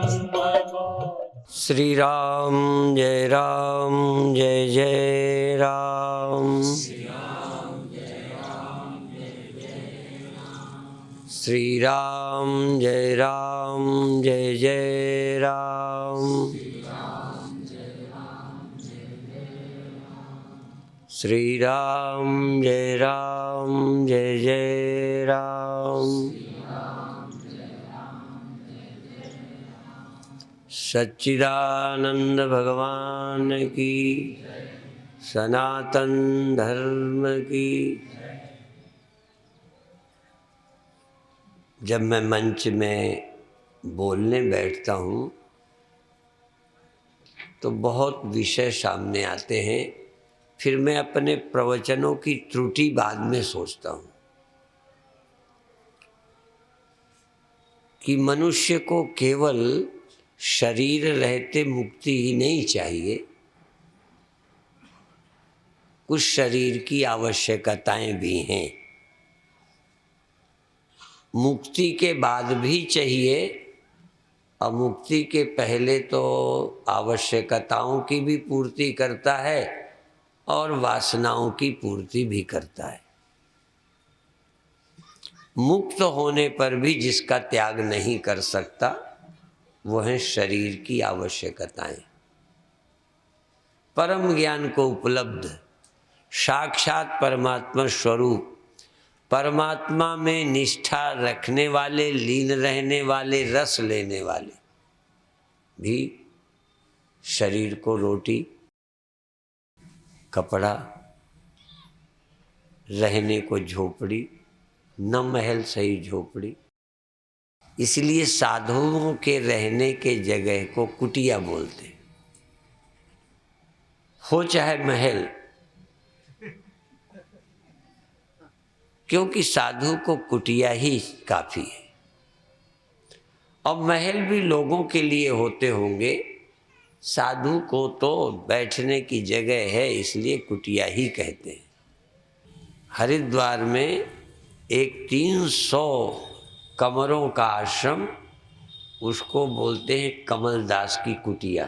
श्री राम जय जय राम। श्री राम जय जय राम। श्री राम जय जय राम। सच्चिदानंद भगवान की, सनातन धर्म की। जब मैं मंच में बोलने बैठता हूँ तो बहुत विषय सामने आते हैं। फिर मैं अपने प्रवचनों की त्रुटि बाद में सोचता हूँ कि मनुष्य को केवल शरीर रहते मुक्ति ही नहीं चाहिए, कुछ शरीर की आवश्यकताएं भी हैं। मुक्ति के बाद भी चाहिए और मुक्ति के पहले तो आवश्यकताओं की भी पूर्ति करता है और वासनाओं की पूर्ति भी करता है। मुक्त होने पर भी जिसका त्याग नहीं कर सकता वो है शरीर की आवश्यकताएं। परम ज्ञान को उपलब्ध साक्षात परमात्मा स्वरूप, परमात्मा में निष्ठा रखने वाले, लीन रहने वाले, रस लेने वाले भी शरीर को रोटी, कपड़ा, रहने को झोपड़ी, न महल सही झोपड़ी। इसलिए साधुओं के रहने के जगह को कुटिया बोलते हैं। हो चाहे महल, क्योंकि साधु को कुटिया ही काफी है। और महल भी लोगों के लिए होते होंगे, साधु को तो बैठने की जगह है, इसलिए कुटिया ही कहते हैं। हरिद्वार में एक 300 कमरों का आश्रम, उसको बोलते हैं कमलदास की कुटिया।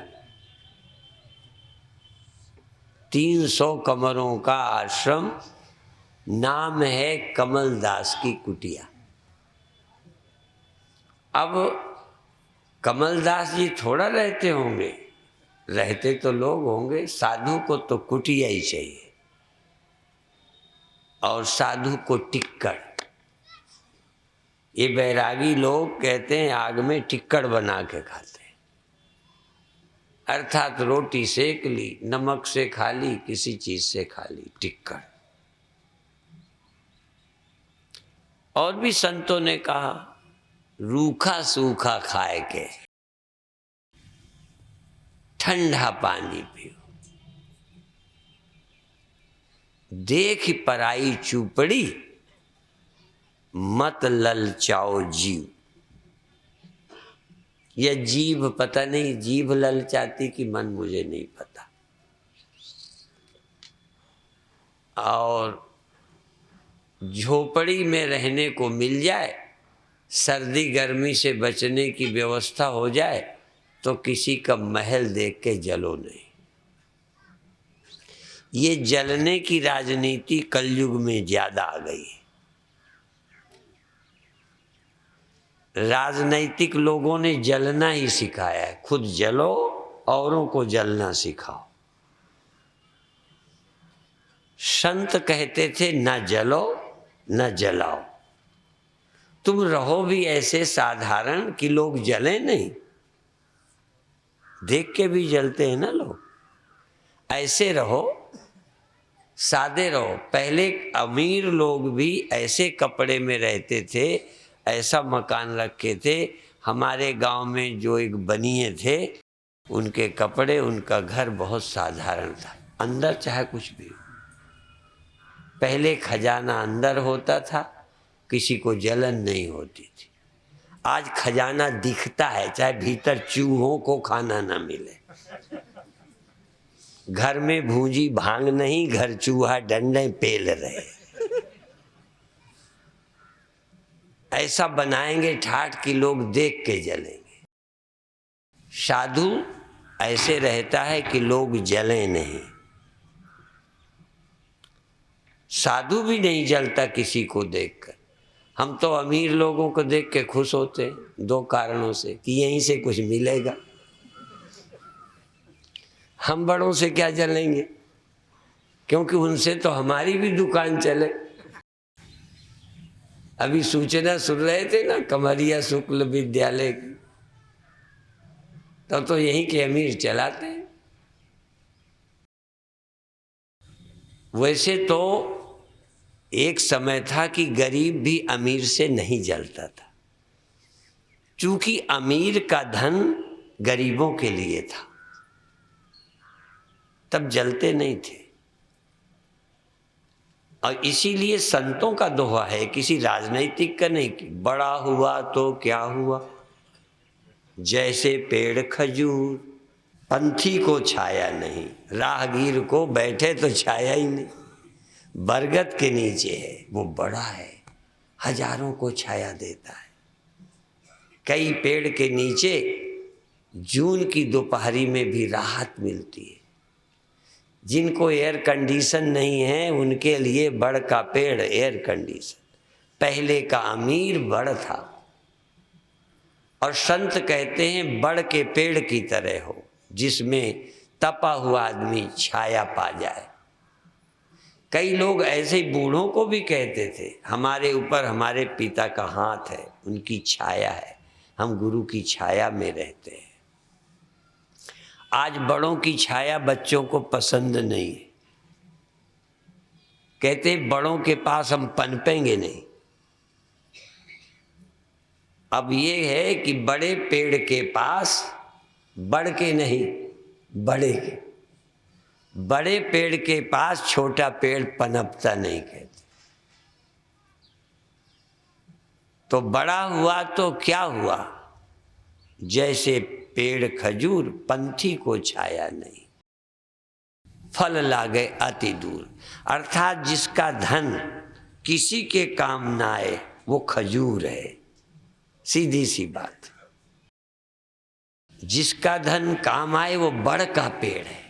300 कमरों का आश्रम, नाम है कमलदास की कुटिया। अब कमलदास जी थोड़ा रहते होंगे, रहते तो लोग होंगे। साधु को तो कुटिया ही चाहिए और साधु को टिक्कड़। ये बैरागी लोग कहते हैं आग में टिक्कड़ बना के खाते हैं, अर्थात रोटी सेक ली, नमक से खा ली, किसी चीज से खा ली, टिक्कड़। और भी संतों ने कहा रूखा सूखा खाए के ठंडा पानी पियो, देख पराई चूपड़ी मत ललचाओ जीव। यह जीभ पता नहीं, जीभ ललचाती कि मन मुझे नहीं पता। और झोपड़ी में रहने को मिल जाए, सर्दी गर्मी से बचने की व्यवस्था हो जाए तो किसी का महल देख के जलो नहीं। ये जलने की राजनीति कलयुग में ज्यादा आ गई है। राजनैतिक लोगों ने जलना ही सिखाया है, खुद जलो, औरों को जलना सिखाओ। संत कहते थे न जलो न जलाओ। तुम रहो भी ऐसे साधारण कि लोग जले नहीं, देख के भी जलते हैं ना लोग। ऐसे रहो, सादे रहो। पहले अमीर लोग भी ऐसे कपड़े में रहते थे, ऐसा मकान रखे थे। हमारे गांव में जो एक बनिए थे, उनके कपड़े, उनका घर बहुत साधारण था, अंदर चाहे कुछ भी। पहले खजाना अंदर होता था, किसी को जलन नहीं होती थी। आज खजाना दिखता है, चाहे भीतर चूहों को खाना ना मिले। घर में भूंजी भांग नहीं, घर चूहा डंडे पेल रहे। ऐसा बनाएंगे ठाठ कि लोग देख के जलेंगे। साधु ऐसे रहता है कि लोग जलें नहीं। साधु भी नहीं जलता किसी को देखकर। हम तो अमीर लोगों को देख के खुश होते हैं 2 कारणों से, कि यहीं से कुछ मिलेगा। हम बड़ों से क्या जलेंगे, क्योंकि उनसे तो हमारी भी दुकान चले। अभी सूचना सुन रहे थे ना कमरिया शुक्ल विद्यालय की, तो यहीं के अमीर चलाते हैं। वैसे तो एक समय था कि गरीब भी अमीर से नहीं जलता था, क्योंकि अमीर का धन गरीबों के लिए था, तब जलते नहीं थे। और इसीलिए संतों का दोहा है, किसी राजनीतिक का नहीं, कि बड़ा हुआ तो क्या हुआ, जैसे पेड़ खजूर, पंथी को छाया नहीं, राहगीर को बैठे तो छाया ही नहीं। बरगद के नीचे है, वो बड़ा है, हजारों को छाया देता है। कई पेड़ के नीचे जून की दोपहरी में भी राहत मिलती है। जिनको एयर कंडीशन नहीं है उनके लिए बड़ का पेड़ एयर कंडीशन। पहले का अमीर बड़ था, और संत कहते हैं बड़ के पेड़ की तरह हो, जिसमें तपा हुआ आदमी छाया पा जाए। कई लोग ऐसे ही बूढ़ों को भी कहते थे, हमारे ऊपर हमारे पिता का हाथ है, उनकी छाया है, हम गुरु की छाया में रहते हैं। आज बड़ों की छाया बच्चों को पसंद नहीं है, कहते बड़ों के पास हम पनपेंगे नहीं। अब ये है कि बड़े पेड़ के पास बढ़ के नहीं, बड़े के, बड़े पेड़ के पास छोटा पेड़ पनपता नहीं कहते। तो बड़ा हुआ तो क्या हुआ, जैसे पेड़ खजूर, पंथी को छाया नहीं, फल लागे अति दूर। अर्थात जिसका धन किसी के काम ना आए वो खजूर है, सीधी सी बात। जिसका धन काम आए वो बड़ का पेड़ है,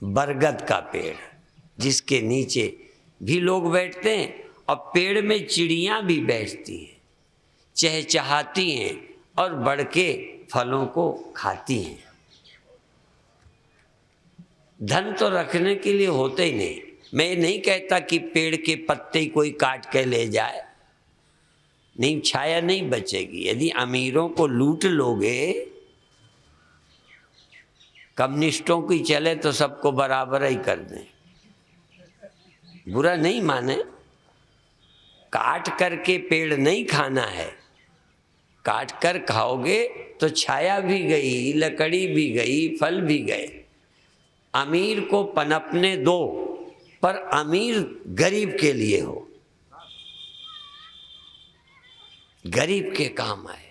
बरगद का पेड़, जिसके नीचे भी लोग बैठते हैं, और पेड़ में चिड़ियां भी बैठती हैं, चहचहाती हैं और बढ़ के फलों को खाती हैं। धन तो रखने के लिए होते ही नहीं। मैं ये नहीं कहता कि पेड़ के पत्ते कोई काट के ले जाए, नहीं, छाया नहीं बचेगी। यदि अमीरों को लूट लोगे, कम्युनिस्टों की चले तो सबको बराबर ही कर दें, बुरा नहीं माने। काट करके पेड़ नहीं खाना है, काट कर खाओगे तो छाया भी गई, लकड़ी भी गई, फल भी गए। अमीर को पनपने दो, पर अमीर गरीब के लिए हो, गरीब के काम आए।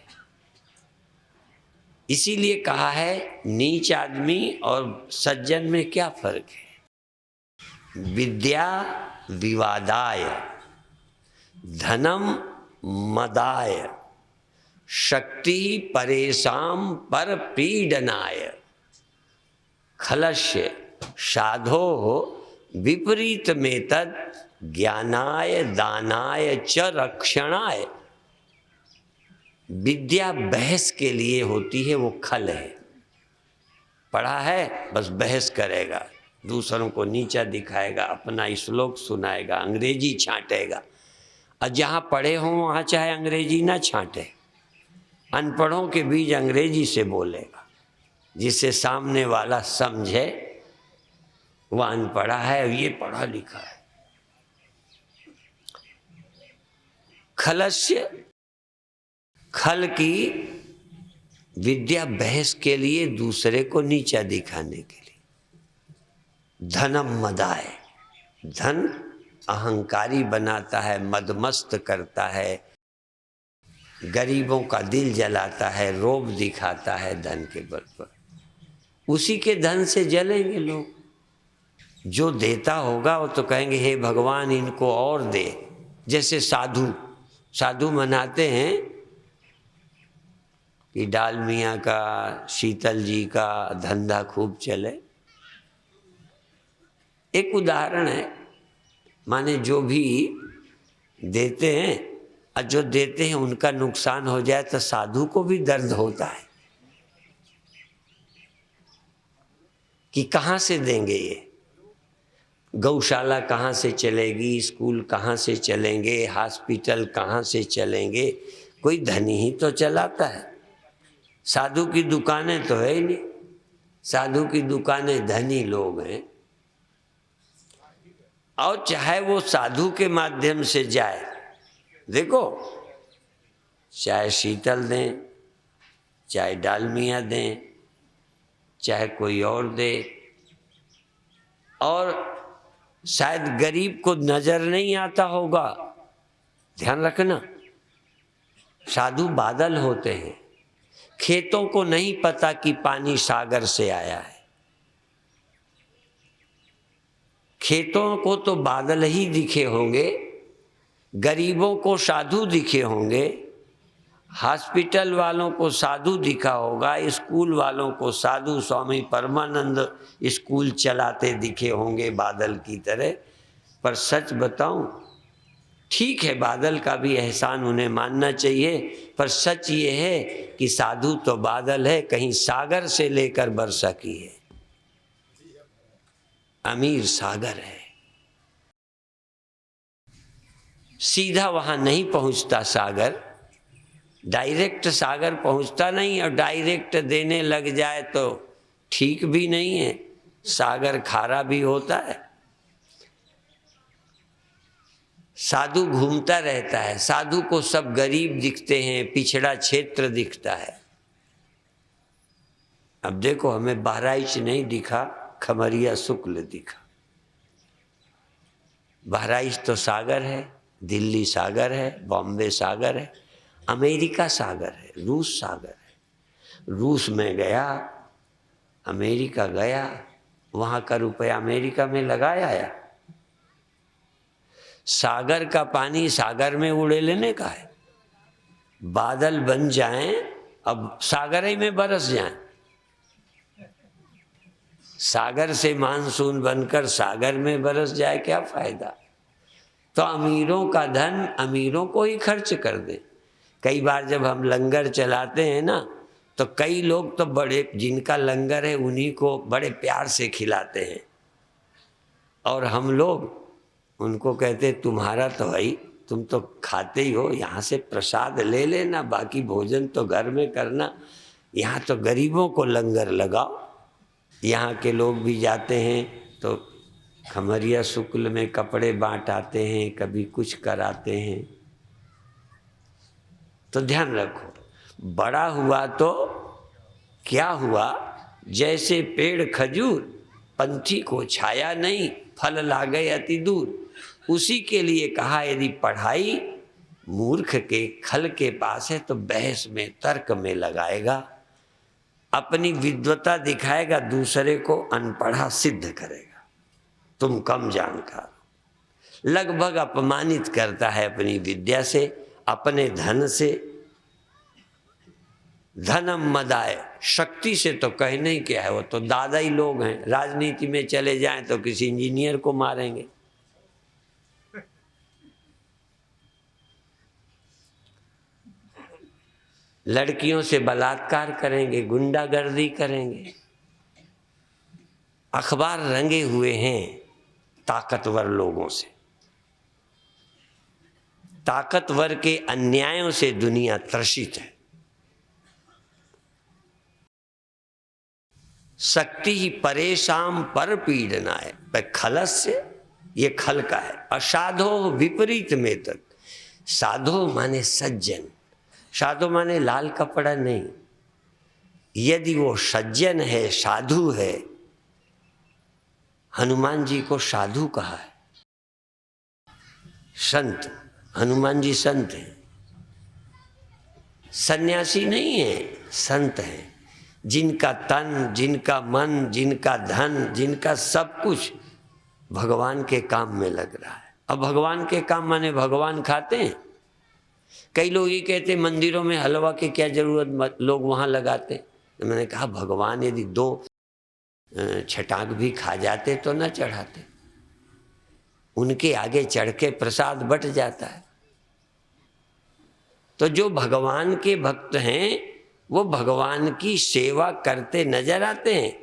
इसीलिए कहा है नीच आदमी और सज्जन में क्या फर्क है। विद्या विवादाय, धनम मदाय, शक्ति परेशान पर पीडनाय, खलस्य साधो विपरीत में तद ज्ञानाय दानाय च रक्षणाय। विद्या बहस के लिए होती है, वो खल है। पढ़ा है बस बहस करेगा, दूसरों को नीचा दिखाएगा, अपना श्लोक सुनाएगा, अंग्रेजी छांटेगा। और जहाँ पढ़े हों वहाँ चाहे अंग्रेजी ना छांटे, अनपढ़ों के बीच अंग्रेजी से बोलेगा, जिससे सामने वाला समझे वह अनपढ़ा है और ये पढ़ा लिखा है। खलस्य, खल की विद्या बहस के लिए, दूसरे को नीचा दिखाने के लिए। धनम मदाय, धन अहंकारी बनाता है, मदमस्त करता है, गरीबों का दिल जलाता है, रोब दिखाता है धन के बल पर। उसी के धन से जलेंगे लोग। जो देता होगा वो तो कहेंगे हे भगवान इनको और दे। जैसे साधु मनाते हैं कि डालमिया का, शीतल जी का धंधा खूब चले। एक उदाहरण है, माने जो भी देते हैं और जो देते हैं उनका नुकसान हो जाए तो साधु को भी दर्द होता है कि कहाँ से देंगे ये, गौशाला कहाँ से चलेगी, स्कूल कहाँ से चलेंगे, हॉस्पिटल कहाँ से चलेंगे, कोई धनी ही तो चलाता है। साधु की दुकानें तो है ही नहीं, साधु की दुकानें धनी लोग हैं। और चाहे वो साधु के माध्यम से जाए, देखो चाहे शीतल दें, चाहे डालमिया दें, चाहे कोई और दे, और शायद गरीब को नजर नहीं आता होगा। ध्यान रखना, साधु बादल होते हैं, खेतों को नहीं पता कि पानी सागर से आया है। खेतों को तो बादल ही दिखे होंगे, गरीबों को साधु दिखे होंगे, हॉस्पिटल वालों को साधु दिखा होगा, स्कूल वालों को साधु स्वामी परमानंद स्कूल चलाते दिखे होंगे बादल की तरह। पर सच बताऊं, ठीक है बादल का भी एहसान उन्हें मानना चाहिए, पर सच ये है कि साधु तो बादल है, कहीं सागर से लेकर वर्षा की है, अमीर सागर है। सीधा वहां नहीं पहुंचता सागर, डायरेक्ट सागर पहुंचता नहीं, और डायरेक्ट देने लग जाए तो ठीक भी नहीं है, सागर खारा भी होता है। साधु घूमता रहता है, साधु को सब गरीब दिखते हैं, पिछड़ा क्षेत्र दिखता है। अब देखो हमें बहराइच नहीं दिखा, खमरिया शुक्ल दिखा। बहराइच तो सागर है, दिल्ली सागर है, बॉम्बे सागर है, अमेरिका सागर है, रूस सागर है। रूस में गया, अमेरिका गया, वहां का रुपया अमेरिका में लगाया आया। सागर का पानी सागर में उड़े लेने का है। बादल बन जाएं, अब सागर ही में बरस जाएं। सागर से मानसून बनकर सागर में बरस जाए, क्या फायदा। तो अमीरों का धन अमीरों को ही खर्च कर दे। कई बार जब हम लंगर चलाते हैं ना, तो कई लोग तो बड़े, जिनका लंगर है उन्हीं को बड़े प्यार से खिलाते हैं, और हम लोग उनको कहते तुम्हारा तो है, तुम तो खाते ही हो, यहाँ से प्रसाद ले लेना, बाकी भोजन तो घर में करना, यहाँ तो गरीबों को लंगर लगाओ। यहाँ के लोग भी जाते हैं तो खमरिया शुक्ल में कपड़े बांट आते हैं, कभी कुछ कराते हैं। तो ध्यान रखो, बड़ा हुआ तो क्या हुआ, जैसे पेड़ खजूर, पंछी को छाया नहीं, फल लागे अति दूर। उसी के लिए कहा, यदि पढ़ाई मूर्ख के खल के पास है तो बहस में तर्क में लगाएगा, अपनी विद्वता दिखाएगा, दूसरे को अनपढ़ा सिद्ध करेगा, तुम कम जानकार, लगभग अपमानित करता है अपनी विद्या से, अपने धन से। धनम मदाय, शक्ति से तो कहने ही क्या है, वो तो दादा ही लोग हैं। राजनीति में चले जाएं तो किसी इंजीनियर को मारेंगे। लड़कियों से बलात्कार करेंगे, गुंडागर्दी करेंगे। अखबार रंगे हुए हैं ताकतवर लोगों से, ताकतवर के अन्यायों से दुनिया त्रसित है। शक्ति ही परेशान पर पीड़नाय, खलस से ये खल का है। असाधो विपरीत में तक, साधो माने सज्जन, साधु माने लाल कपड़ा नहीं। यदि वो सज्जन है, साधु है, हनुमान जी को साधु कहा है, संत, हनुमान जी संत हैं, सन्यासी नहीं है, संत हैं, जिनका तन, जिनका मन, जिनका धन, जिनका सब कुछ भगवान के काम में लग रहा है। अब भगवान के काम माने भगवान खाते हैं, कई लोग ये कहते मंदिरों में हलवा की क्या जरूरत, लोग वहाँ लगाते। तो मैंने कहा भगवान यदि 2 छटाक भी खा जाते तो न चढ़ाते, उनके आगे चढ़ के प्रसाद बट जाता है। तो जो भगवान के भक्त हैं वो भगवान की सेवा करते नजर आते हैं,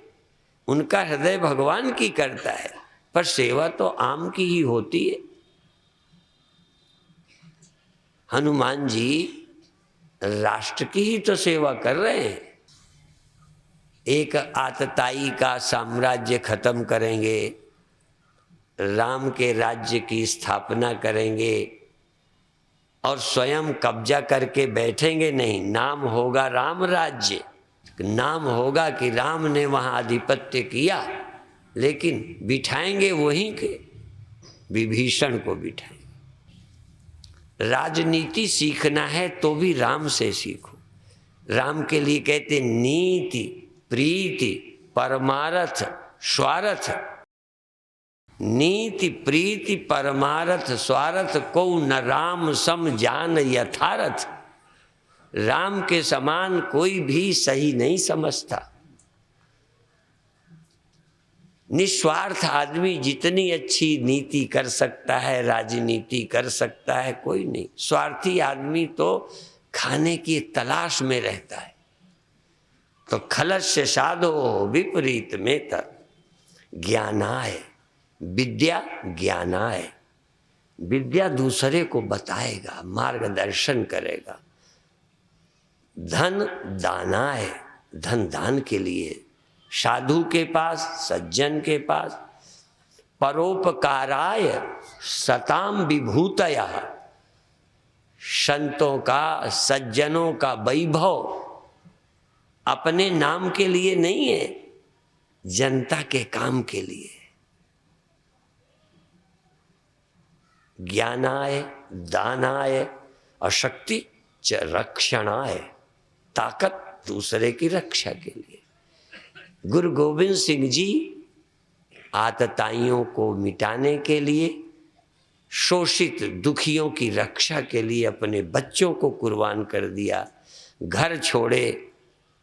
उनका हृदय भगवान की करता है, पर सेवा तो आम की ही होती है। हनुमान जी राष्ट्र की ही तो सेवा कर रहे हैं। एक आतताई का साम्राज्य खत्म करेंगे, राम के राज्य की स्थापना करेंगे और स्वयं कब्जा करके बैठेंगे नहीं। नाम होगा राम राज्य, नाम होगा कि राम ने वहाँ आधिपत्य किया, लेकिन बिठाएंगे वहीं के विभीषण को बिठाएंगे। राजनीति सीखना है तो भी राम से सीखो। राम के लिए कहते नीति प्रीति परमारथ स्वार्थ। नीति प्रीति परमारथ स्वार्थ को न राम सम जान यथारथ। राम के समान कोई भी सही नहीं समझता। निस्वार्थ आदमी जितनी अच्छी नीति कर सकता है, राजनीति कर सकता है, कोई नहीं। स्वार्थी आदमी तो खाने की तलाश में रहता है। तो खलस्य साधो विपरीत में तर ज्ञानाय, विद्या ज्ञानाय। विद्या दूसरे को बताएगा, मार्गदर्शन करेगा। धन दानाय, धन दान के लिए, साधु के पास, सज्जन के पास। परोपकाराय सताम विभूतया, संतों का सज्जनों का वैभव अपने नाम के लिए नहीं है, जनता के काम के लिए। ज्ञानाय दानाय और शक्ति च रक्षणाय, ताकत दूसरे की रक्षा के लिए। गुरु गोविंद सिंह जी आतताइयों को मिटाने के लिए, शोषित दुखियों की रक्षा के लिए अपने बच्चों को कुर्बान कर दिया। घर छोड़े,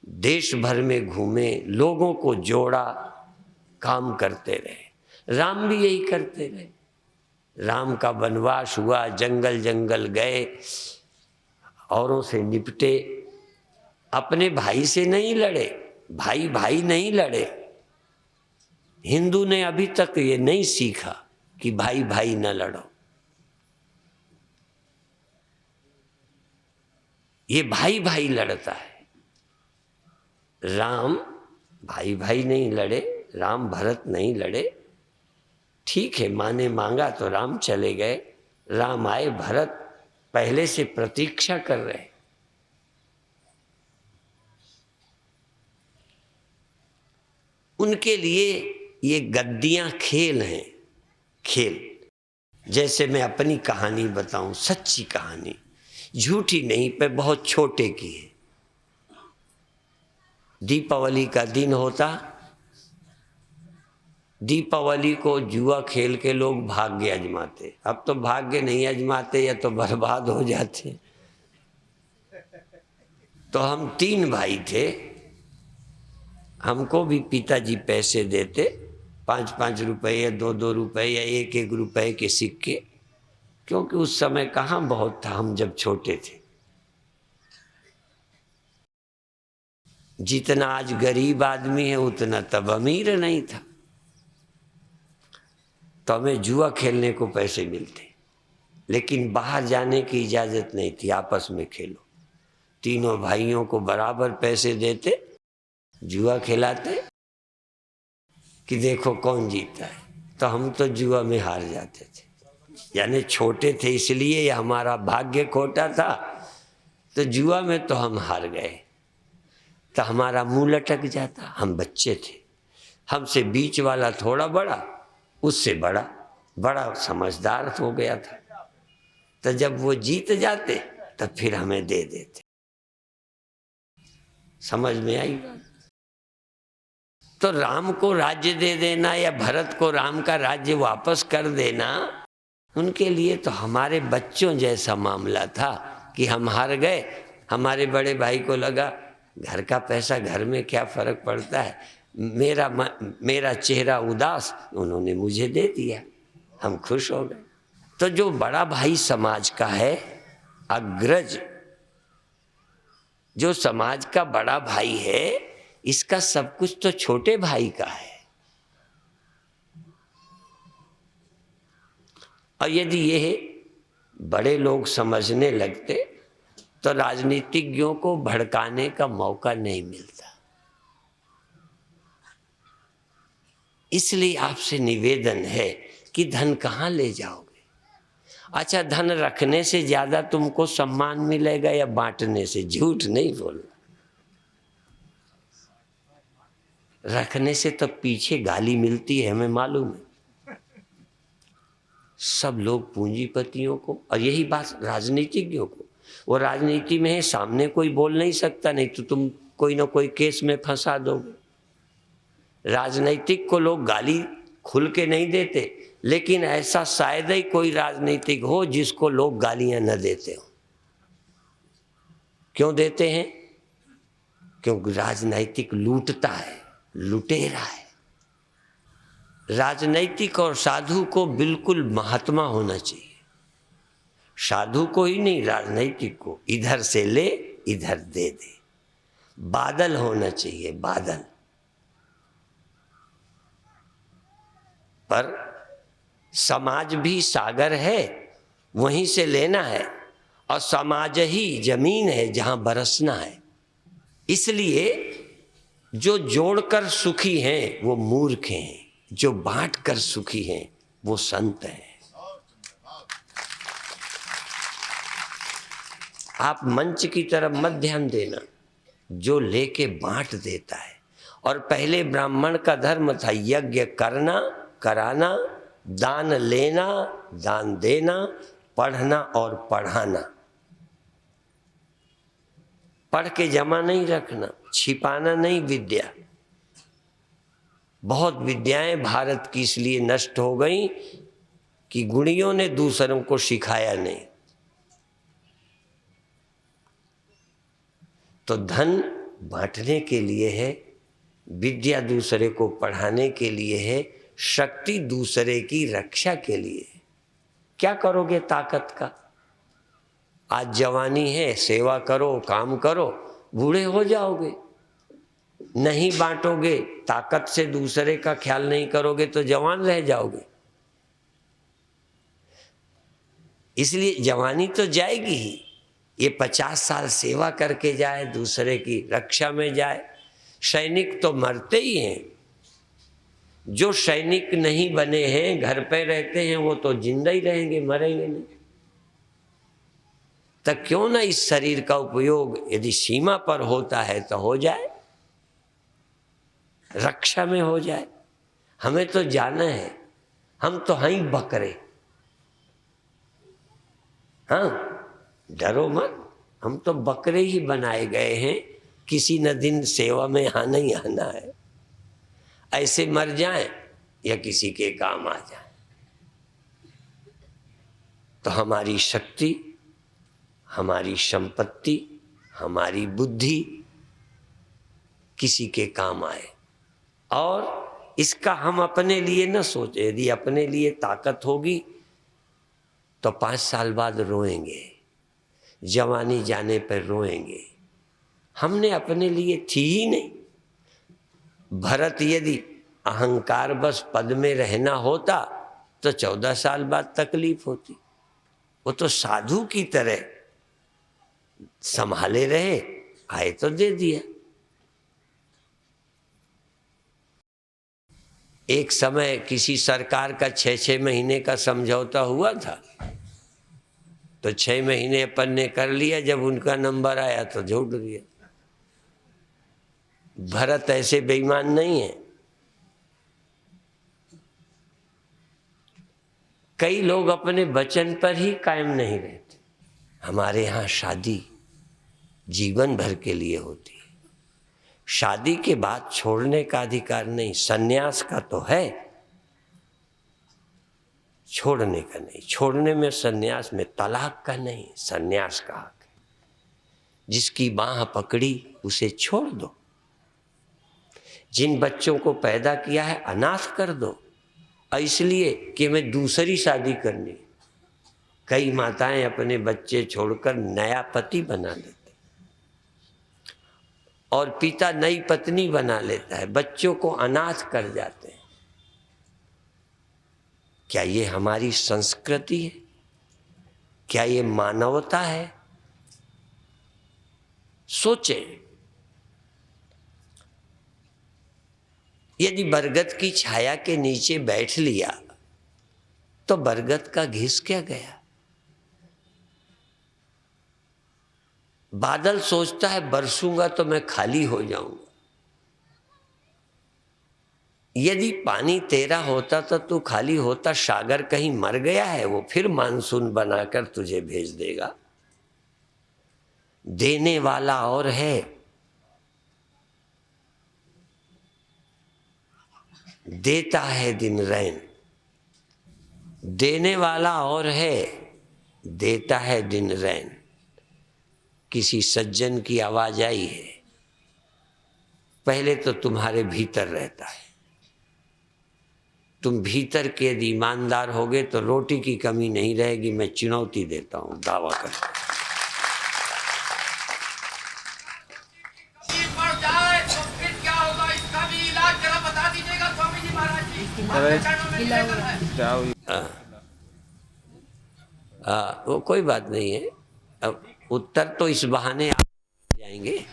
देश भर में घूमे, लोगों को जोड़ा, काम करते रहे। राम भी यही करते रहे। राम का वनवास हुआ, जंगल जंगल गए, औरों से निपटे, अपने भाई से नहीं लड़े। भाई भाई नहीं लड़े। हिंदू ने अभी तक ये नहीं सीखा कि भाई भाई न लड़ो। ये भाई भाई लड़ता है। राम भाई भाई नहीं लड़े, राम भरत नहीं लड़े। ठीक है, माँ ने मांगा तो राम चले गए, राम आए, भरत पहले से प्रतीक्षा कर रहे। उनके लिए ये गद्दियां खेल हैं, खेल। जैसे मैं अपनी कहानी बताऊं, सच्ची कहानी, झूठी नहीं, पर बहुत छोटे की है। दीपावली का दिन होता, दीपावली को जुआ खेल के लोग भाग्य आजमाते। अब तो भाग्य नहीं आजमाते, या तो बर्बाद हो जाते। तो हम 3 भाई थे, हमको भी पिताजी पैसे देते, 5-5 रुपए या 2-2 रुपए या 1-1 रुपए के सिक्के, क्योंकि उस समय कहाँ बहुत था, हम जब छोटे थे। जितना आज गरीब आदमी है उतना तब अमीर नहीं था। तो हमें जुआ खेलने को पैसे मिलते, लेकिन बाहर जाने की इजाजत नहीं थी। आपस में खेलो। तीनों भाइयों को बराबर पैसे देते, जुआ खिलाते कि देखो कौन जीता है। तो हम तो जुआ में हार जाते थे, यानी छोटे थे इसलिए, या हमारा भाग्य खोटा था, तो जुआ में तो हम हार गए। तो हमारा मुंह लटक जाता। हम बच्चे थे, हमसे बीच वाला थोड़ा बड़ा, उससे बड़ा समझदार हो गया था। तो जब वो जीत जाते तब फिर हमें दे देते। समझ में आई बात? तो राम को राज्य दे देना या भरत को राम का राज्य वापस कर देना, उनके लिए तो हमारे बच्चों जैसा मामला था। कि हम हार गए। हमारे बड़े भाई को लगा घर का पैसा घर में क्या फर्क पड़ता है, मेरा चेहरा उदास, उन्होंने मुझे दे दिया, हम खुश हो गए। तो जो बड़ा भाई समाज का है, अग्रज, जो समाज का बड़ा भाई है, इसका सब कुछ तो छोटे भाई का है। और यदि ये बड़े लोग समझने लगते तो राजनीतिज्ञों को भड़काने का मौका नहीं मिलता। इसलिए आपसे निवेदन है कि धन कहाँ ले जाओगे? अच्छा, धन रखने से ज्यादा तुमको सम्मान मिलेगा या बांटने से? झूठ नहीं बोलना। रखने से तो पीछे गाली मिलती है, हमें मालूम है। सब लोग पूंजीपतियों को, और यही बात राजनीतिज्ञों को, वो राजनीति में है, सामने कोई बोल नहीं सकता, नहीं तो तुम कोई ना कोई केस में फंसा दोगे। राजनीतिक को लोग गाली खुल के नहीं देते, लेकिन ऐसा शायद ही कोई राजनीतिक हो जिसको लोग गालियां न देते हो। क्यों देते हैं? क्योंकि राजनीतिक लूटता है, लुटेरा है। राजनीतिक और साधु को बिल्कुल महात्मा होना चाहिए। साधु को ही नहीं, राजनीतिक को इधर से ले इधर दे दे। बादल होना चाहिए, बादल। पर समाज भी सागर है, वहीं से लेना है, और समाज ही जमीन है जहां बरसना है। इसलिए जो जोड़कर सुखी हैं वो मूर्ख हैं, जो बांट कर सुखी हैं वो संत हैं। आप मंच की तरफ मत ध्यान देना, जो लेके बांट देता है। और पहले ब्राह्मण का धर्म था यज्ञ करना, कराना, दान लेना, दान देना, पढ़ना और पढ़ाना। पढ़ के जमा नहीं रखना, छिपाना नहीं विद्या। बहुत विद्याएं भारत की इसलिए नष्ट हो गई कि गुणियों ने दूसरों को सिखाया नहीं। तो धन बांटने के लिए है, विद्या दूसरे को पढ़ाने के लिए है, शक्ति दूसरे की रक्षा के लिए है। क्या करोगे ताकत का? आज जवानी है, सेवा करो, काम करो, बूढ़े हो जाओगे। नहीं बांटोगे, ताकत से दूसरे का ख्याल नहीं करोगे तो जवान रह जाओगे। इसलिए जवानी तो जाएगी ही। ये 50 साल सेवा करके जाए, दूसरे की रक्षा में जाए। सैनिक तो मरते ही हैं। जो सैनिक नहीं बने हैं, घर पे रहते हैं, वो तो जिंदा ही रहेंगे, मरेंगे नहीं। तब क्यों ना इस शरीर का उपयोग यदि सीमा पर होता है तो हो जाए, रक्षा में हो जाए। हमें तो जाना है, हम तो हैं ही बकरे। हाँ, डरो मत, हम तो बकरे ही बनाए गए हैं, किसी न दिन सेवा में आना ही आना है। ऐसे मर जाएं या किसी के काम आ जाए तो हमारी शक्ति, हमारी संपत्ति, हमारी बुद्धि किसी के काम आए। और इसका हम अपने लिए न सोचे। यदि अपने लिए ताकत होगी तो 5 साल बाद रोएंगे, जवानी जाने पर रोएंगे। हमने अपने लिए थी ही नहीं। भरत यदि अहंकार बस पद में रहना होता तो 14 साल बाद तकलीफ होती। वो तो साधु की तरह संभाले रहे, आए तो दे दिया। एक समय किसी सरकार का 6-6 महीने का समझौता हुआ था, तो 6 महीने अपन ने कर लिया, जब उनका नंबर आया तो झूठ दिया। भरत ऐसे बेईमान नहीं है। कई लोग अपने वचन पर ही कायम नहीं रहते। हमारे यहाँ शादी जीवन भर के लिए होती है। शादी के बाद छोड़ने का अधिकार नहीं, सन्यास का तो है, छोड़ने का नहीं। छोड़ने में, सन्यास में, तलाक का नहीं, सन्यास का हक है। जिसकी बाह पकड़ी उसे छोड़ दो। जिन बच्चों को पैदा किया है अनाथ कर दो, इसलिए कि मैं दूसरी शादी करनी। कई माताएं अपने बच्चे छोड़कर नया पति बना लेती और पिता नई पत्नी बना लेता है, बच्चों को अनाथ कर जाते हैं। क्या ये हमारी संस्कृति है? क्या ये मानवता है? सोचें। यदि बरगद की छाया के नीचे बैठ लिया तो बरगद का घिस क्या गया? बादल सोचता है बरसूंगा तो मैं खाली हो जाऊंगा। यदि पानी तेरा होता तो तू खाली होता। सागर कहीं मर गया है? वो फिर मानसून बनाकर तुझे भेज देगा। देने वाला और है, देता है दिन रैन। देने वाला और है, देता है दिन रैन। किसी सज्जन की आवाज आई है, पहले तो तुम्हारे भीतर रहता है। तुम भीतर के यदि ईमानदार होगे तो रोटी की कमी नहीं रहेगी। मैं चुनौती देता हूं, दावा करता हूं। वो कोई बात नहीं है। अब उत्तर तो इस बहाने आ जाएंगे।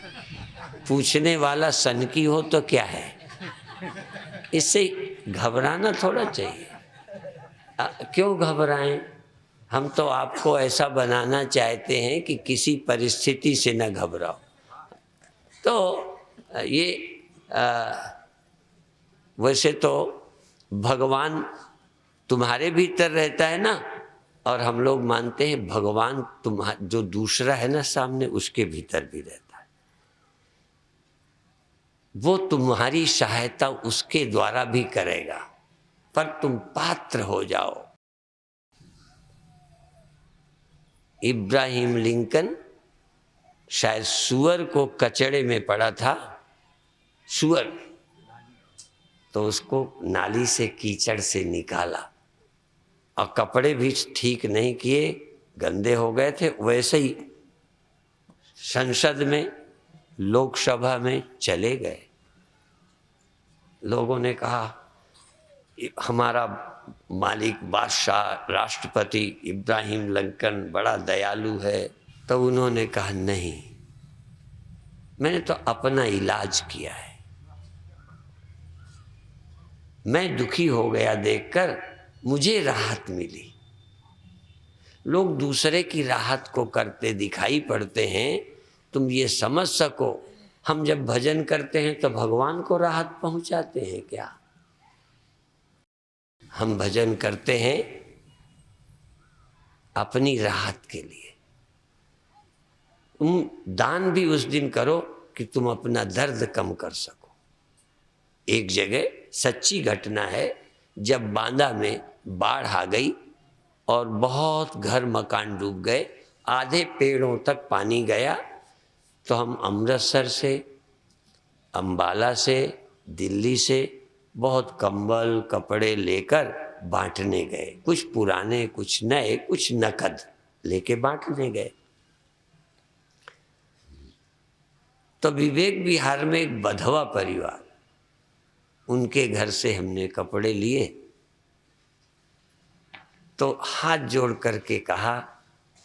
पूछने वाला सनकी हो तो क्या है, इससे घबराना थोड़ा चाहिए। क्यों घबराएं? हम तो आपको ऐसा बनाना चाहते हैं कि किसी परिस्थिति से न घबराओ। तो ये वैसे तो भगवान तुम्हारे भीतर रहता है ना, और हम लोग मानते हैं भगवान जो दूसरा है ना सामने, उसके भीतर भी रहता है। वो तुम्हारी सहायता उसके द्वारा भी करेगा, पर तुम पात्र हो जाओ। इब्राहिम लिंकन शायद सुअर को कचड़े में पड़ा था, सुअर, तो उसको नाली से कीचड़ से निकाला और कपड़े भी ठीक नहीं किए, गंदे हो गए थे। वैसे ही संसद में, लोकसभा में चले गए। लोगों ने कहा हमारा मालिक बादशाह राष्ट्रपति इब्राहिम लिंकन बड़ा दयालु है। तो उन्होंने कहा नहीं, मैंने तो अपना इलाज किया है। मैं दुखी हो गया देखकर, मुझे राहत मिली। लोग दूसरे की राहत को करते दिखाई पड़ते हैं। तुम ये समझ सको, हम जब भजन करते हैं तो भगवान को राहत पहुंचाते हैं क्या? हम भजन करते हैं अपनी राहत के लिए। तुम दान भी उस दिन करो कि तुम अपना दर्द कम कर सको। एक जगह सच्ची घटना है, जब बांदा में बाढ़ आ गई और बहुत घर मकान डूब गए, आधे पेड़ों तक पानी गया, तो हम अमृतसर से, अंबाला से, दिल्ली से बहुत कंबल कपड़े लेकर बांटने गए। कुछ पुराने, कुछ नए, कुछ नकद लेके बांटने गए। तो विवेक विहार में एक बधवा परिवार, उनके घर से हमने कपड़े लिए। तो हाथ जोड़ करके कहा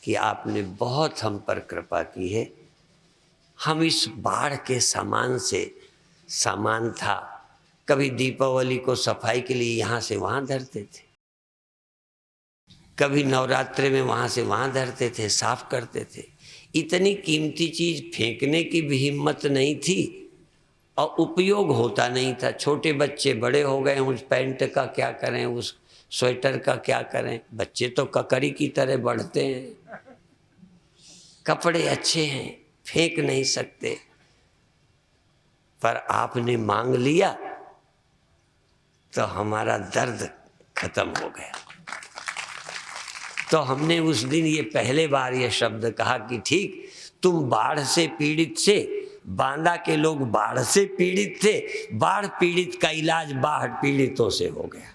कि आपने बहुत हम पर कृपा की है। हम इस बाढ़ के सामान था, कभी दीपावली को सफाई के लिए यहाँ से वहाँ धरते थे, कभी नवरात्रि में वहाँ से वहाँ धरते थे, साफ करते थे। इतनी कीमती चीज़ फेंकने की भी हिम्मत नहीं थी और उपयोग होता नहीं था। छोटे बच्चे बड़े हो गए, उस पैंट का क्या करें, उस स्वेटर का क्या करें। बच्चे तो ककड़ी की तरह बढ़ते हैं, कपड़े अच्छे हैं, फेंक नहीं सकते। पर आपने मांग लिया तो हमारा दर्द खत्म हो गया। तो हमने उस दिन ये पहले बार ये शब्द कहा कि ठीक, तुम बाढ़ से पीड़ित से, बांदा के लोग बाढ़ से पीड़ित थे, बाढ़ पीड़ित का इलाज बाढ़ पीड़ितों से हो गया।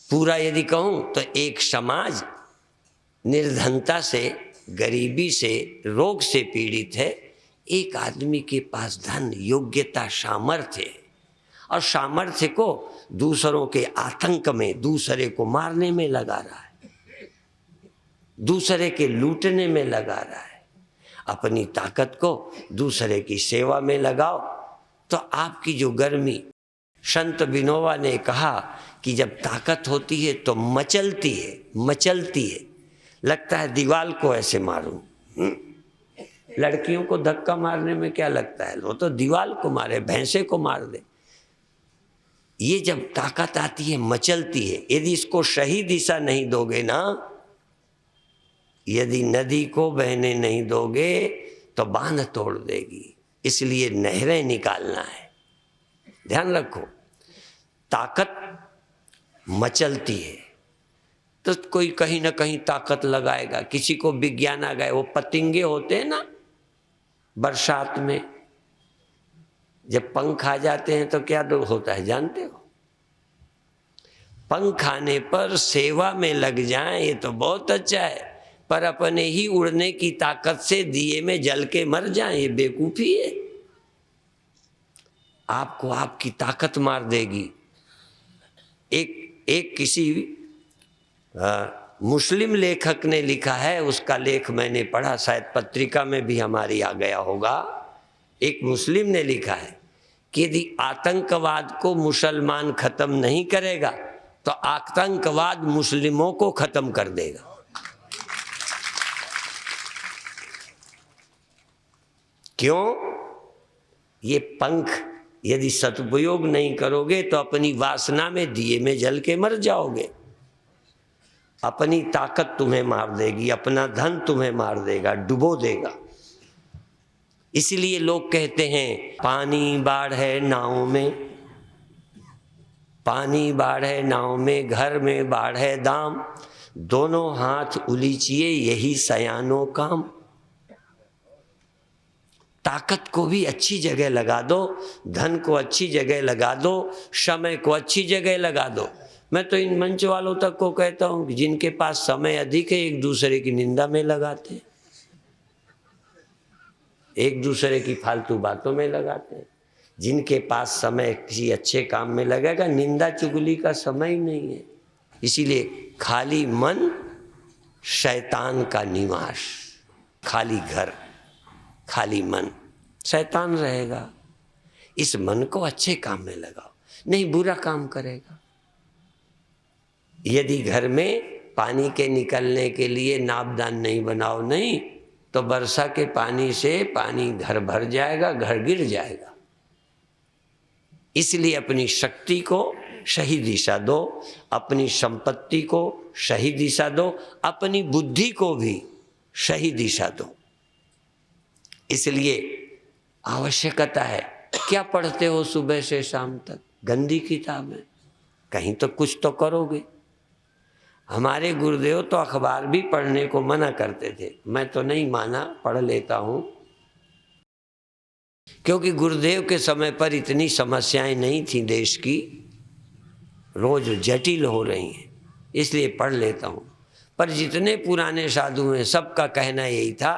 पूरा यदि कहूं तो एक समाज निर्धनता से, गरीबी से, रोग से पीड़ित है, एक आदमी के पास धन, योग्यता, सामर्थ्य है, और सामर्थ्य को दूसरों के आतंक में, दूसरे को मारने में लगा रहा है, दूसरे के लूटने में लगा रहा है। अपनी ताकत को दूसरे की सेवा में लगाओ तो आपकी जो गर्मी, संत विनोबा ने कहा कि जब ताकत होती है तो मचलती है, मचलती है, लगता है दीवार को ऐसे मारूं। लड़कियों को धक्का मारने में क्या लगता है, वो तो दीवार को मारे, भैंसे को मार दे। ये जब ताकत आती है मचलती है। यदि इसको सही दिशा नहीं दोगे ना, यदि नदी को बहने नहीं दोगे तो बांध तोड़ देगी। इसलिए नहरें निकालना है। ध्यान रखो, ताकत मचलती है तो कोई कहीं ना कहीं ताकत लगाएगा। किसी को विज्ञान आ गए, वो पतंगे होते हैं ना, बरसात में जब पंख आ जाते हैं तो क्या होता है जानते हो? पंख आने पर सेवा में लग जाएं ये तो बहुत अच्छा है, पर अपने ही उड़ने की ताकत से दिए में जल के मर जाएं ये बेवकूफी है। आपको आपकी ताकत मार देगी। एक किसी मुस्लिम लेखक ने लिखा है, उसका लेख मैंने पढ़ा, शायद पत्रिका में भी हमारी आ गया होगा। एक मुस्लिम ने लिखा है कि यदि आतंकवाद को मुसलमान खत्म नहीं करेगा तो आतंकवाद मुस्लिमों को खत्म कर देगा। क्यों? ये पंख यदि सदुपयोग नहीं करोगे तो अपनी वासना में दिए में जल के मर जाओगे। अपनी ताकत तुम्हें मार देगी, अपना धन तुम्हें मार देगा, डुबो देगा। इसलिए लोग कहते हैं पानी बाढ़ है नाव में, पानी बाढ़ है नाव में, घर में बाढ़ है दाम, दोनों हाथ उलीचिए यही सयानो काम। ताकत को भी अच्छी जगह लगा दो, धन को अच्छी जगह लगा दो, समय को अच्छी जगह लगा दो। मैं तो इन मंच वालों तक को कहता हूं कि जिनके पास समय अधिक है एक दूसरे की निंदा में लगाते हैं, एक दूसरे की फालतू बातों में लगाते हैं। जिनके पास समय किसी अच्छे काम में लगेगा, निंदा चुगली का समय ही नहीं है। इसीलिए खाली मन शैतान का निवास, खाली घर, खाली मन शैतान रहेगा। इस मन को अच्छे काम में लगाओ, नहीं बुरा काम करेगा। यदि घर में पानी के निकलने के लिए नापदान नहीं बनाओ नहीं तो वर्षा के पानी से पानी घर भर जाएगा, घर गिर जाएगा। इसलिए अपनी शक्ति को सही दिशा दो, अपनी संपत्ति को सही दिशा दो, अपनी बुद्धि को भी सही दिशा दो। इसलिए आवश्यकता है। क्या पढ़ते हो सुबह से शाम तक? गंदी किताबें। कहीं तो कुछ तो करोगे। हमारे गुरुदेव तो अखबार भी पढ़ने को मना करते थे, मैं तो नहीं माना, पढ़ लेता हूं, क्योंकि गुरुदेव के समय पर इतनी समस्याएं नहीं थी देश की, रोज जटिल हो रही हैं, इसलिए पढ़ लेता हूं। पर जितने पुराने साधु हैं सबका कहना यही था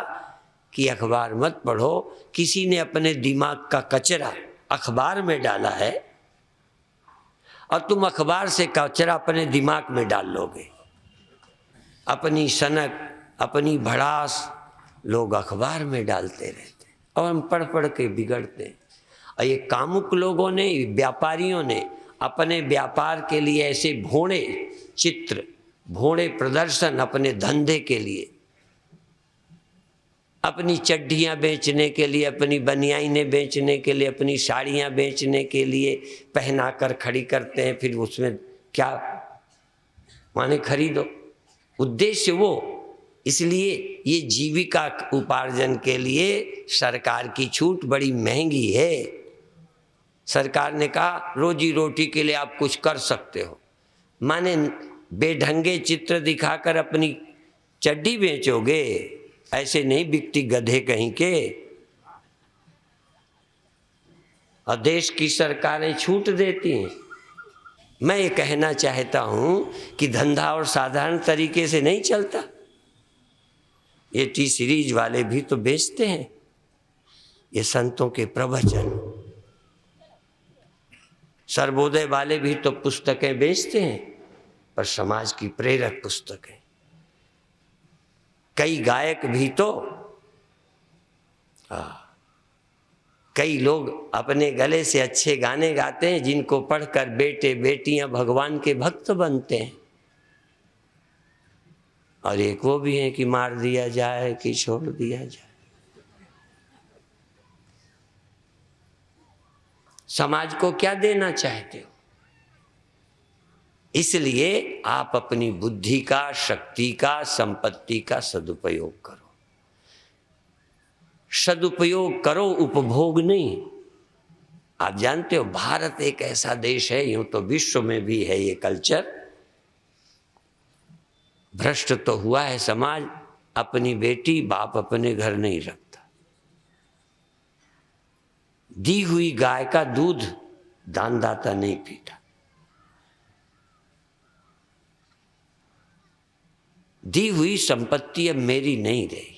कि अखबार मत पढ़ो। किसी ने अपने दिमाग का कचरा अखबार में डाला है और तुम अखबार से कचरा अपने दिमाग में डाल लोगे। अपनी सनक, अपनी भड़ास लोग अखबार में डालते रहते और हम पढ़ पढ़ के बिगड़ते हैं। और ये कामुक लोगों ने, व्यापारियों ने अपने व्यापार के लिए ऐसे भोड़े चित्र, भोड़े प्रदर्शन अपने धंधे के लिए, अपनी चड्डियाँ बेचने के लिए, अपनी बनियाइनें बेचने के लिए, अपनी साड़ियाँ बेचने के लिए पहना कर खड़ी करते हैं। फिर उसमें क्या माने खरीदो, उद्देश्य वो। इसलिए ये जीविका उपार्जन के लिए सरकार की छूट बड़ी महंगी है। सरकार ने कहा रोजी रोटी के लिए आप कुछ कर सकते हो, माने बेढंगे चित्र दिखाकर अपनी चड्डी बेचोगे, ऐसे नहीं बिकती गधे कहीं के। और देश की सरकारें छूट देती हैं। मैं ये कहना चाहता हूं कि धंधा और साधारण तरीके से नहीं चलता। ये टी सीरीज वाले भी तो बेचते हैं, ये संतों के प्रवचन। सर्वोदय वाले भी तो पुस्तकें बेचते हैं, पर समाज की प्रेरक पुस्तकें। कई गायक भी तो कई लोग अपने गले से अच्छे गाने गाते हैं, जिनको पढ़कर बेटे बेटियां भगवान के भक्त बनते हैं। और एक वो भी है कि मार दिया जाए कि छोड़ दिया जाए। समाज को क्या देना चाहते हो? इसलिए आप अपनी बुद्धि का, शक्ति का, संपत्ति का सदुपयोग करो। सदुपयोग करो, उपभोग नहीं। आप जानते हो भारत एक ऐसा देश है, यूं तो विश्व में भी है ये कल्चर, भ्रष्ट तो हुआ है समाज। अपनी बेटी बाप अपने घर नहीं रखता। दी हुई गाय का दूध दानदाता नहीं पीता। दी हुई संपत्ति अब मेरी नहीं रही।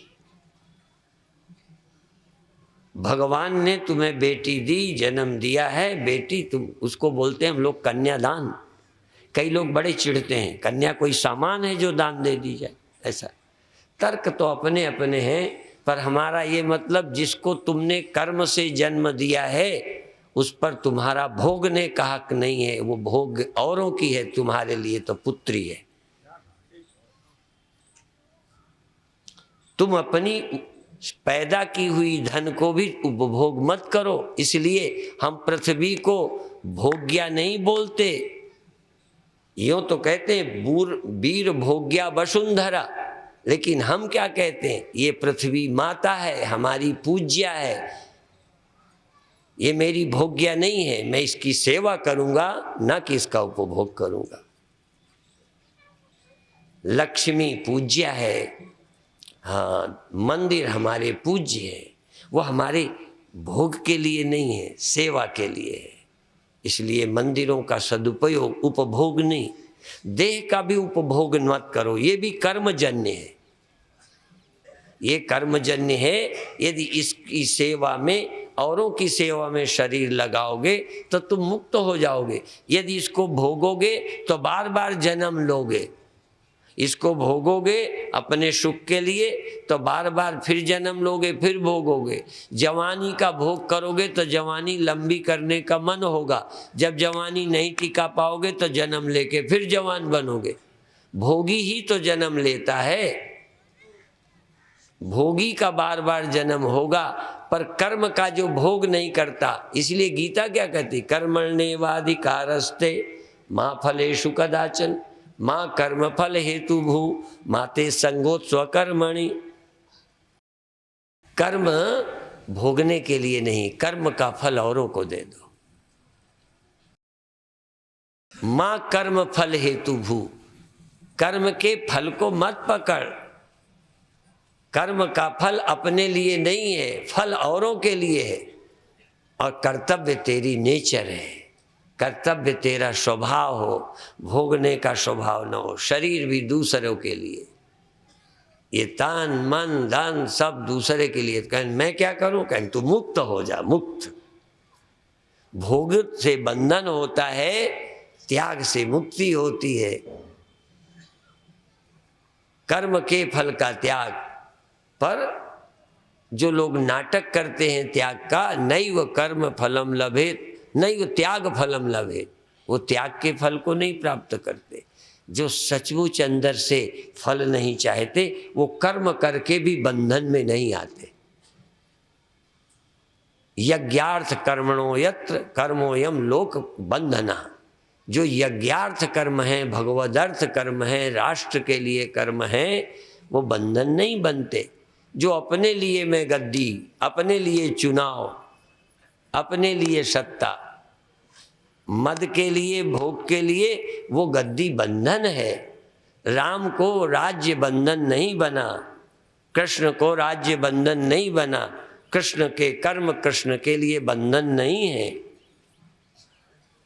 भगवान ने तुम्हें बेटी दी, जन्म दिया है, बेटी तुम उसको बोलते हैं हम लोग कन्यादान। कई लोग बड़े चिढ़ते हैं, कन्या कोई सामान है जो दान दे दी जाए। ऐसा तर्क तो अपने अपने हैं, पर हमारा ये मतलब जिसको तुमने कर्म से जन्म दिया है उस पर तुम्हारा भोगने का हक नहीं है। वो भोग औरों की है, तुम्हारे लिए तो पुत्री है। तुम अपनी पैदा की हुई धन को भी उपभोग मत करो। इसलिए हम पृथ्वी को भोग्या नहीं बोलते, यूं तो कहते हैं वीर भोग्या वसुंधरा, लेकिन हम क्या कहते हैं? ये पृथ्वी माता है, हमारी पूज्या है, ये मेरी भोग्या नहीं है। मैं इसकी सेवा करूंगा, ना कि इसका उपभोग करूंगा। लक्ष्मी पूज्या है, हाँ, मंदिर हमारे पूज्य है, वो हमारे भोग के लिए नहीं है, सेवा के लिए है। इसलिए मंदिरों का सदुपयोग, उपभोग नहीं। देह का भी उपभोग मत करो, ये भी कर्मजन्य है। ये कर्मजन्य है। यदि इसकी सेवा में, औरों की सेवा में शरीर लगाओगे तो तुम मुक्त हो जाओगे। यदि इसको भोगोगे तो बार बार जन्म लोगे। इसको भोगोगे अपने सुख के लिए तो बार बार फिर जन्म लोगे, फिर भोगोगे। जवानी का भोग करोगे तो जवानी लंबी करने का मन होगा। जब जवानी नहीं टिका पाओगे तो जन्म लेके फिर जवान बनोगे। भोगी ही तो जन्म लेता है, भोगी का बार बार जन्म होगा, पर कर्म का जो भोग नहीं करता। इसलिए गीता क्या कहती? कर्मण्येवाधिकारस्ते मा फलेषु कदाचन माँ कर्म फल हेतु भू माते संगोत स्वकर्मणि। कर्म भोगने के लिए नहीं, कर्म का फल औरों को दे दो। माँ कर्म फल हेतु भू, कर्म के फल को मत पकड़। कर्म का फल अपने लिए नहीं है, फल औरों के लिए है। और कर्तव्य तेरी नेचर है, कर्तव्य तेरा स्वभाव हो, भोगने का स्वभाव न हो। शरीर भी दूसरों के लिए, ये तन मन धन सब दूसरे के लिए। कहें मैं क्या करूं? कहें तू मुक्त हो जा। मुक्त भोग से बंधन होता है, त्याग से मुक्ति होती है। कर्म के फल का त्याग, पर जो लोग नाटक करते हैं त्याग का, नैव कर्म फलम लभेत नहीं, वो त्याग फलम लभेत, वो त्याग के फल को नहीं प्राप्त करते। जो सचमुच अंदर से फल नहीं चाहते, वो कर्म करके भी बंधन में नहीं आते। यज्ञार्थ कर्मणो यत्र कर्मोयम लोक बंधना। जो यज्ञार्थ कर्म है, भगवदर्थ कर्म है, राष्ट्र के लिए कर्म है, वो बंधन नहीं बनते। जो अपने लिए मैं गद्दी, अपने लिए चुनाव, अपने लिए सत्ता, मद के लिए, भोग के लिए, वो गद्दी बंधन है। राम को राज्य बंधन नहीं बना, कृष्ण को राज्य बंधन नहीं बना, कृष्ण के कर्म कृष्ण के लिए बंधन नहीं है।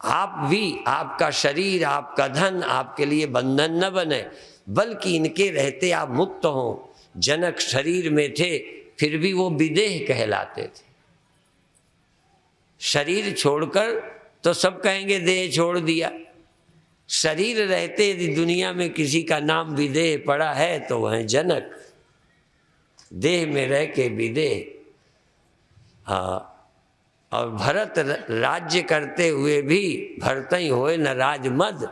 आप भी, आपका शरीर, आपका धन आपके लिए बंधन न बने, बल्कि इनके रहते आप मुक्त हो। जनक शरीर में थे फिर भी वो विदेह कहलाते थे। शरीर छोड़कर तो सब कहेंगे देह छोड़ दिया। शरीर रहते यदि दुनिया में किसी का नाम विदेह पड़ा है तो वह है जनक। देह में रह के विदेह। हाँ, और भरत राज्य करते हुए भी भरत ही होए न राजमद।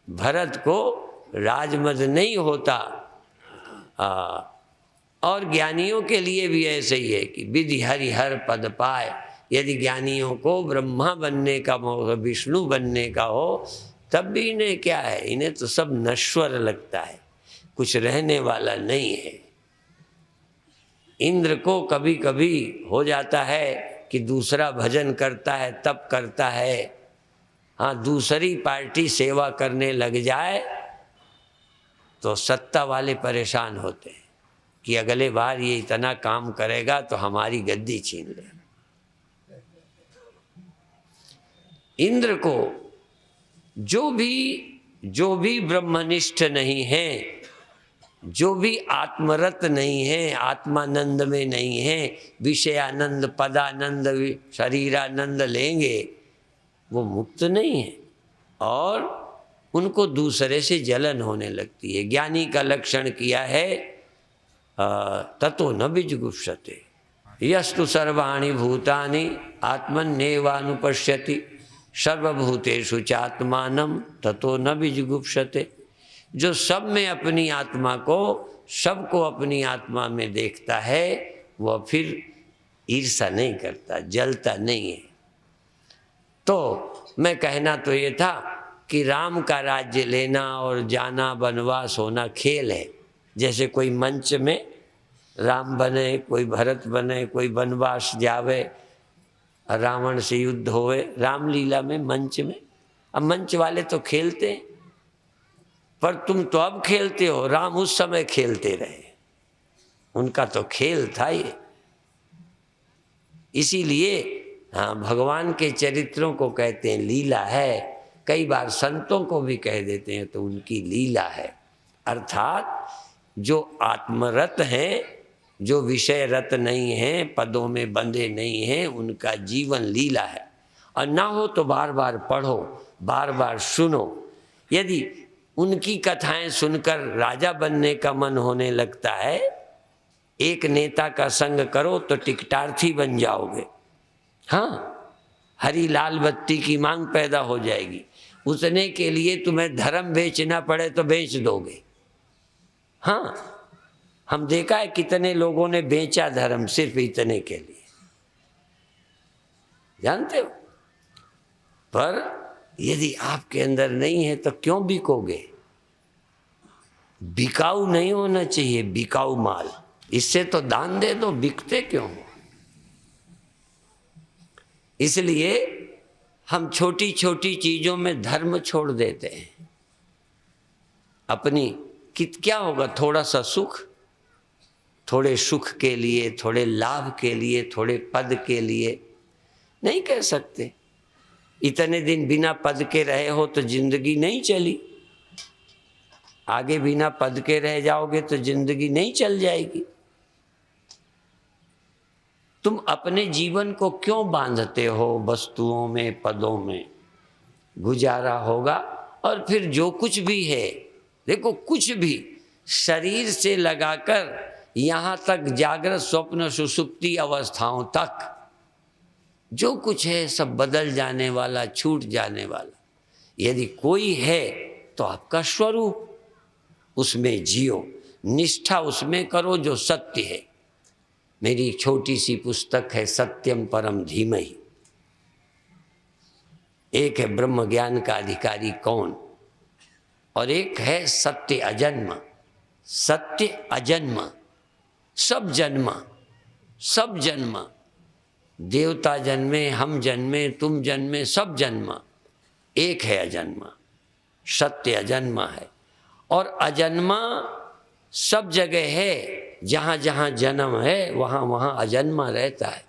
भरत को राजमद नहीं होता। और ज्ञानियों के लिए भी ऐसे ही है कि विधि हरि हर पद पाए। यदि ज्ञानियों को ब्रह्मा बनने का मौका, विष्णु बनने का हो, तब भी इन्हें क्या है, इन्हें तो सब नश्वर लगता है, कुछ रहने वाला नहीं है। इंद्र को कभी कभी हो जाता है कि दूसरा भजन करता है, तप करता है, हाँ, दूसरी पार्टी सेवा करने लग जाए तो सत्ता वाले परेशान होते हैं कि अगले बार ये इतना काम करेगा तो हमारी गद्दी छीन ले। इंद्र को जो भी ब्रह्मनिष्ठ नहीं है, जो भी आत्मरत नहीं है, आत्मानंद में नहीं है, विषयानंद, पदानंद, शरीरानंद लेंगे, वो मुक्त नहीं है और उनको दूसरे से जलन होने लगती है। ज्ञानी का लक्षण किया है ततो न विजुगुप्सते यस्तु सर्वाणि भूतानि आत्मन्येवानुपश्यति सर्वभूतेषु चात्मानं ततो न विजुगुप्सते। जो सब में अपनी आत्मा को, सबको अपनी आत्मा में देखता है, वह फिर ईर्ष्या नहीं करता, जलता नहीं है। तो मैं कहना तो ये था कि राम का राज्य लेना और जाना, वनवास होना खेल है। जैसे कोई मंच में राम बने, कोई भरत बने, कोई वनवास जावे, रावण से युद्ध होवे, रामलीला में, मंच में। अब मंच वाले तो खेलते हैं, पर तुम तो अब खेलते हो, राम उस समय खेलते रहे, उनका तो खेल था ये। इसीलिए हाँ, भगवान के चरित्रों को कहते हैं लीला है। कई बार संतों को भी कह देते हैं तो उनकी लीला है। अर्थात जो आत्मरत हैं, जो विषय रत नहीं हैं, पदों में बंधे नहीं हैं, उनका जीवन लीला है। और ना हो तो बार बार पढ़ो, बार बार सुनो। यदि उनकी कथाएं सुनकर राजा बनने का मन होने लगता है, एक नेता का संग करो तो टिकटार्थी बन जाओगे। हाँ, हरी लाल बत्ती की मांग पैदा हो जाएगी। उसने के लिए तुम्हें धर्म बेचना पड़े तो बेच दोगे। हाँ, हम देखा है कितने लोगों ने बेचा धर्म सिर्फ इतने के लिए, जानते हो। पर यदि आपके अंदर नहीं है तो क्यों बिकोगे? बिकाऊ नहीं होना चाहिए, बिकाऊ माल। इससे तो दान दे दो, बिकते क्यों हो? इसलिए हम छोटी छोटी चीजों में धर्म छोड़ देते हैं। अपनी क्या होगा, थोड़ा सा सुख, थोड़े सुख के लिए, थोड़े लाभ के लिए, थोड़े पद के लिए नहीं कह सकते। इतने दिन बिना पद के रहे हो तो जिंदगी नहीं चली, आगे बिना पद के रह जाओगे तो जिंदगी नहीं चल जाएगी। तुम अपने जीवन को क्यों बांधते हो वस्तुओं में, पदों में? गुजारा होगा और फिर जो कुछ भी है, देखो कुछ भी, शरीर से लगाकर यहाँ तक जागृत, स्वप्न, सुषुप्ति अवस्थाओं तक जो कुछ है सब बदल जाने वाला, छूट जाने वाला। यदि कोई है तो आपका स्वरूप, उसमें जियो, निष्ठा उसमें करो जो सत्य है। मेरी छोटी सी पुस्तक है सत्यम परम धीमहि। एक है ब्रह्म ज्ञान का अधिकारी कौन, और एक है सत्य अजन्म। सत्य अजन्म, सब जन्मा, सब जन्मा, देवता जन्मे, हम जन्मे, तुम जन्मे, सब जन्मा, एक है अजन्मा। सत्य अजन्मा है और अजन्मा सब जगह है। जहाँ जहाँ जन्म है वहाँ वहाँ अजन्मा रहता है।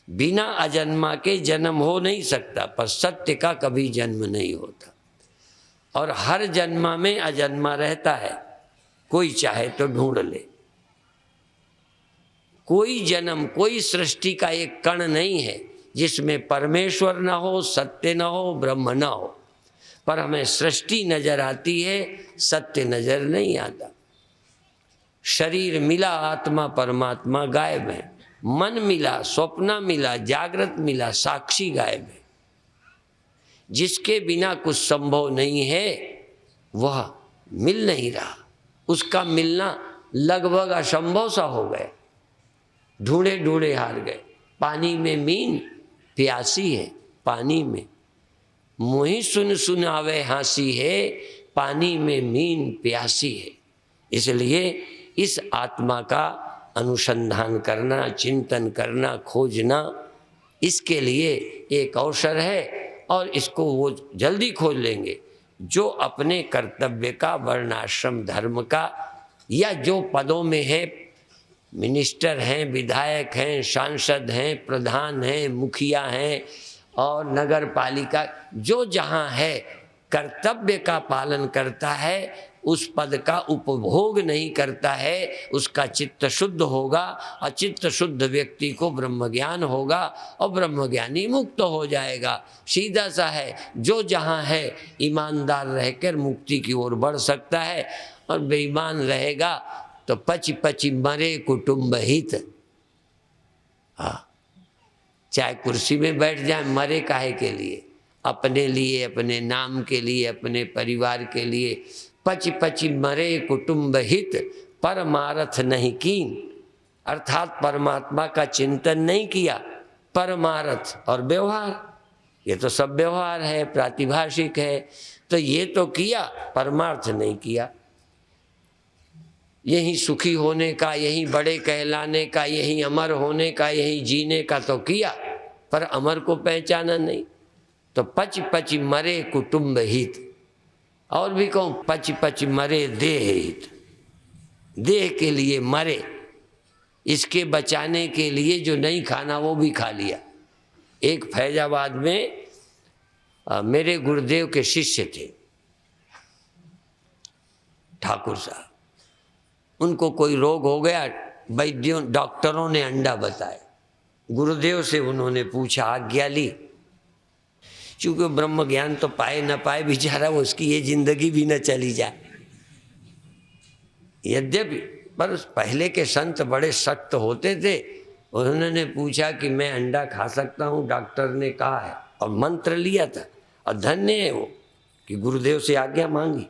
बिना अजन्मा के जन्म हो नहीं सकता, पर सत्य का कभी जन्म नहीं होता और हर जन्मा में अजन्मा रहता है। कोई चाहे तो ढूंढ ले। कोई जन्म, कोई सृष्टि का एक कण नहीं है जिसमें परमेश्वर न हो, सत्य न हो, ब्रह्म न हो। पर हमें सृष्टि नजर आती है, सत्य नजर नहीं आता। शरीर मिला, आत्मा परमात्मा गायब है। मन मिला, स्वप्न मिला, जागृत मिला, साक्षी गायब है। जिसके बिना कुछ संभव नहीं है वह मिल नहीं रहा, उसका मिलना लगभग असंभव सा हो गया। ढूंढे ढूंढे हार गए। पानी में मीन प्यासी है, पानी में मोहि सुन सुन आवे हांसी है, पानी में मीन प्यासी है। इसलिए इस आत्मा का अनुसंधान करना, चिंतन करना, खोजना, इसके लिए एक अवसर है और इसको वो जल्दी खोज लेंगे जो अपने कर्तव्य का, वर्णाश्रम धर्म का, या जो पदों में है, मिनिस्टर हैं, विधायक हैं, सांसद हैं, प्रधान हैं, मुखिया हैं और नगर पालिका, जो जहाँ है कर्तव्य का पालन करता है, उस पद का उपभोग नहीं करता है, उसका चित्त शुद्ध होगा और चित्त शुद्ध व्यक्ति को ब्रह्म ज्ञान होगा और ब्रह्मज्ञानी मुक्त हो जाएगा। सीधा सा है, जो जहाँ है ईमानदार रहकर मुक्ति की ओर बढ़ सकता है और बेईमान रहेगा तो पची पची मरे कुटुंब हित। हाँ, चाहे कुर्सी में बैठ जाए, मरे काहे के लिए? अपने लिए, अपने नाम के लिए, अपने परिवार के लिए। पची पची मरे कुटुंब हित, परमार्थ नहीं कीन, अर्थात परमात्मा का चिंतन नहीं किया। परमार्थ और व्यवहार, ये तो सब व्यवहार है, प्रातिभाषिक है, तो ये तो किया, परमार्थ नहीं किया। यही सुखी होने का, यही बड़े कहलाने का, यही अमर होने का, यही जीने का तो किया, पर अमर को पहचाना नहीं। तो पच पच मरे कुटुंब हित, और भी कहूँ पच पच मरे देह हित। देह के लिए मरे, इसके बचाने के लिए जो नहीं खाना वो भी खा लिया। एक फैजाबाद में मेरे गुरुदेव के शिष्य थे, ठाकुर साहब। उनको कोई रोग हो गया, वैद्यों डॉक्टरों ने अंडा बताया। गुरुदेव से उन्होंने पूछा, आज्ञा ली। चूँकि ब्रह्म ज्ञान तो पाए न पाए बेचारा, उसकी ये जिंदगी भी न चली जाए। यद्यपि पर पहले के संत बड़े सख्त होते थे। उन्होंने पूछा कि मैं अंडा खा सकता हूँ? डॉक्टर ने कहा है, और मंत्र लिया था। और धन्य है वो कि गुरुदेव से आज्ञा मांगी।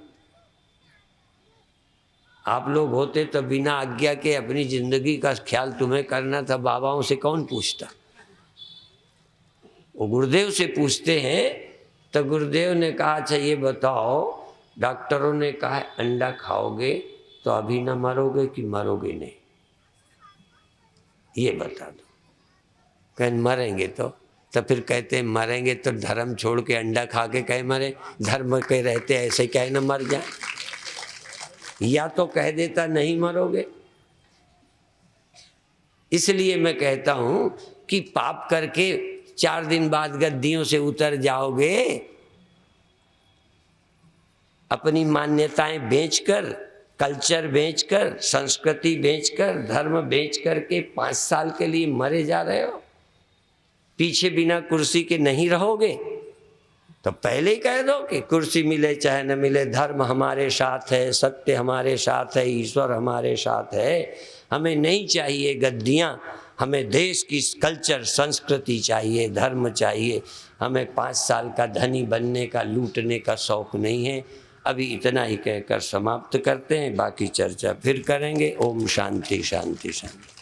आप लोग होते तो बिना आज्ञा के अपनी जिंदगी का ख्याल तुम्हें करना था, बाबाओं से कौन पूछता? वो गुरुदेव से पूछते हैं। तो गुरुदेव ने कहा, अच्छा ये बताओ, डॉक्टरों ने कहा अंडा खाओगे तो अभी ना मरोगे कि मरोगे नहीं, ये बता दो। कहें मरेंगे तो फिर कहते हैं मरेंगे तो धर्म छोड़ के अंडा खा के कहे मरे, धर्म के रहते ऐसे कहे ना मर जाए। या तो कह देता नहीं मरोगे। इसलिए मैं कहता हूं कि पाप करके 4 दिन बाद गद्दियों से उतर जाओगे, अपनी मान्यताएं बेचकर, कल्चर बेचकर, संस्कृति बेचकर, धर्म बेच करके 5 साल के लिए मरे जा रहे हो। पीछे बिना कुर्सी के नहीं रहोगे तो पहले ही कह दो कि कुर्सी मिले चाहे न मिले, धर्म हमारे साथ है, सत्य हमारे साथ है, ईश्वर हमारे साथ है। हमें नहीं चाहिए गद्दियाँ, हमें देश की कल्चर संस्कृति चाहिए, धर्म चाहिए। हमें 5 साल का धनी बनने का, लूटने का शौक नहीं है। अभी इतना ही कहकर समाप्त करते हैं, बाकी चर्चा फिर करेंगे। ओम शांति शांति शांति।